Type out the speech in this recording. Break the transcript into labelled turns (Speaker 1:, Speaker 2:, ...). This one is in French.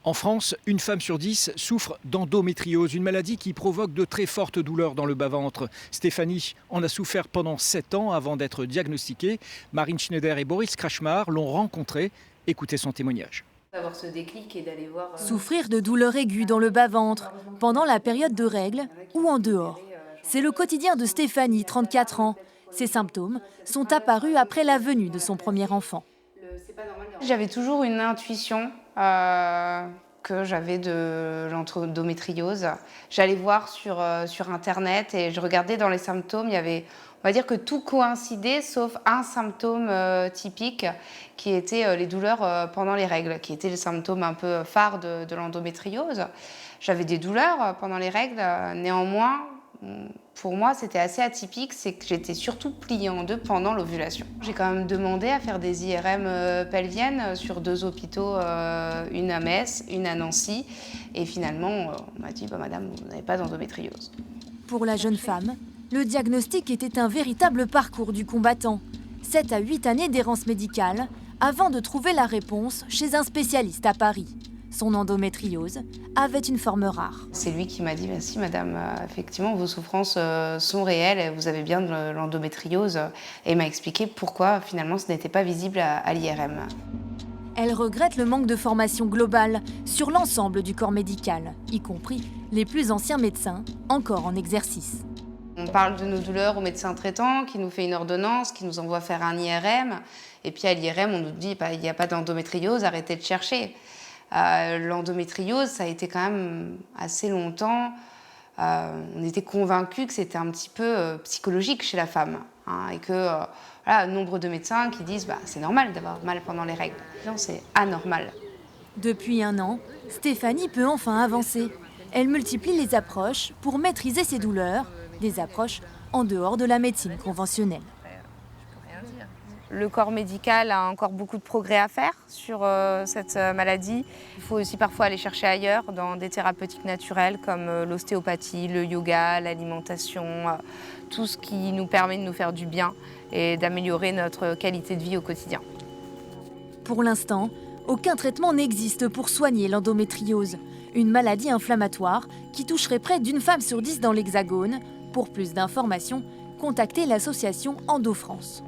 Speaker 1: En France, une femme sur 10 souffre d'endométriose, une maladie qui provoque de très fortes douleurs dans le bas-ventre. Stéphanie en a souffert pendant 7 ans avant d'être diagnostiquée. Marine Schneider et Boris Krachmar l'ont rencontrée. Écoutez son témoignage.
Speaker 2: Avoir ce déclic et d'aller voir...
Speaker 3: Souffrir de douleurs aiguës dans le bas-ventre, pendant la période de règles ou en dehors. C'est le quotidien de Stéphanie, 34 ans. Ces symptômes sont apparus après la venue de son premier enfant.
Speaker 2: J'avais toujours une intuition que j'avais de l'endométriose. J'allais voir sur Internet et je regardais dans les symptômes, il y avait, on va dire que tout coïncidait sauf un symptôme typique qui était les douleurs pendant les règles, qui étaient les symptômes un peu phares de l'endométriose. J'avais des douleurs pendant les règles, néanmoins, pour moi, c'était assez atypique, c'est que j'étais surtout pliée en deux pendant l'ovulation. J'ai quand même demandé à faire des IRM pelviennes sur 2 hôpitaux, une à Metz, une à Nancy. Et finalement, on m'a dit, madame, vous n'avez pas d'endométriose.
Speaker 3: Pour la jeune femme, le diagnostic était un véritable parcours du combattant. 7 à 8 années d'errance médicale avant de trouver la réponse chez un spécialiste à Paris. Son endométriose avait une forme rare.
Speaker 2: C'est lui qui m'a dit, si madame, effectivement vos souffrances sont réelles, vous avez bien de l'endométriose. Et il m'a expliqué pourquoi finalement ce n'était pas visible à l'IRM.
Speaker 3: Elle regrette le manque de formation globale sur l'ensemble du corps médical, y compris les plus anciens médecins encore en exercice.
Speaker 2: On parle de nos douleurs au médecin traitant qui nous fait une ordonnance, qui nous envoie faire un IRM. Et puis à l'IRM, on nous dit, il n'y a pas d'endométriose, arrêtez de chercher. L'endométriose, ça a été quand même assez longtemps. On était convaincus que c'était un petit peu psychologique chez la femme. Et que nombre de médecins qui disent c'est normal d'avoir mal pendant les règles. Non, c'est anormal.
Speaker 3: Depuis 1 an, Stéphanie peut enfin avancer. Elle multiplie les approches pour maîtriser ses douleurs, des approches en dehors de la médecine conventionnelle.
Speaker 2: Le corps médical a encore beaucoup de progrès à faire sur cette maladie. Il faut aussi parfois aller chercher ailleurs, dans des thérapeutiques naturelles comme l'ostéopathie, le yoga, l'alimentation, tout ce qui nous permet de nous faire du bien et d'améliorer notre qualité de vie au quotidien.
Speaker 3: Pour l'instant, aucun traitement n'existe pour soigner l'endométriose, une maladie inflammatoire qui toucherait près d'une femme sur 10 dans l'Hexagone. Pour plus d'informations, contactez l'association Endo France.